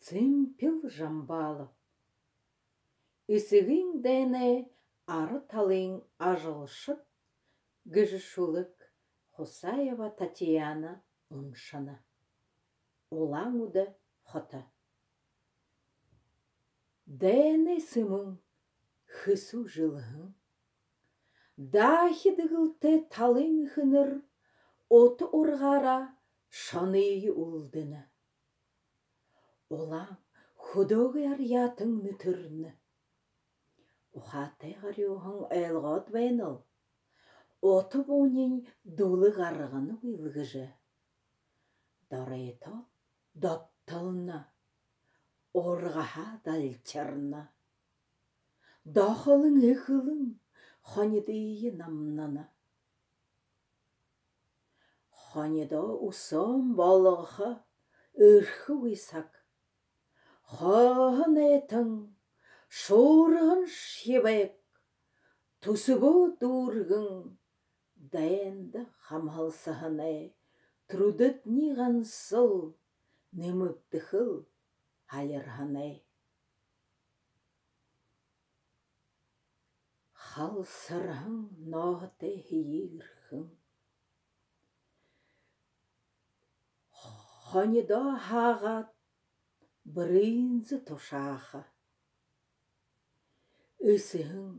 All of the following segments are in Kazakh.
цимпил жамбалып. Үсігің дәне ары талың ажылшыт, гіжішулік Хусаева Татьяна ұншыны. Олаңуды хоты. Дәне сымың хысу жылғың. Дахи дығылты талың хыныр, оты орғара шанıyı улдыны. Олаң худоғы арятың нүтірні. Ухаты ғарюғың әлғат бәйныл. Оты бонен дулы ғарғыны ұйлғыжы. Дарайта даттылны. Орғаха дальчарны. Дахылың үхілің ханедейі намнаны. Ханеда усам балығы үрхі уйсак. Хағын әтің шорғын шебек. Тусыбу дұрғың дайынды хамалсығыны. Трудыт ниғансыл немөптіхіл халерғыны. Хал сырғың нағыты хейірғің. Ханеда хағат бірінзі тошағы. Үсігің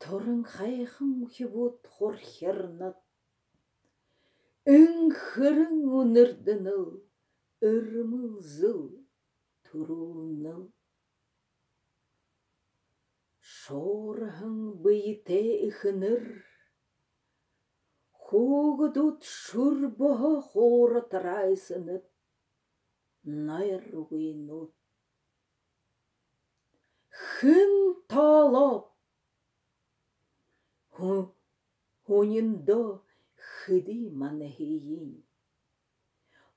тұрың қайқың хебут хорхернат. Үңхірің өнірдініл, үрміл зыл тұруныл. Шорғың бейте үхінір. Хуғыдут шүрбіғі хоры тұрайсынып. Найруғынут. Хын талап. Хонында хыды манахейін.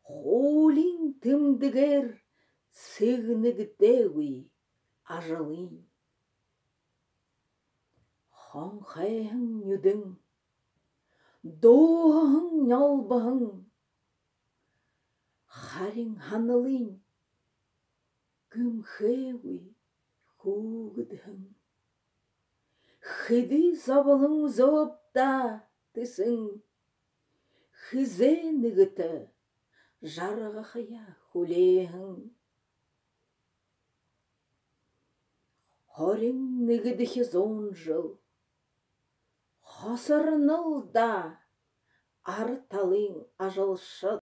Холин тымдігер сығынығдеуі ажылын. Ханхайың нүдің. Доғың нялбағың. Харин ханылын. Күмхеуі хуғыдың. Хыды забылың зопта тысың. Хызе нығыты жарғақия хулеғың. Харин нығыдығы зон жыл. Хасырыныл да арталың ажылшыт.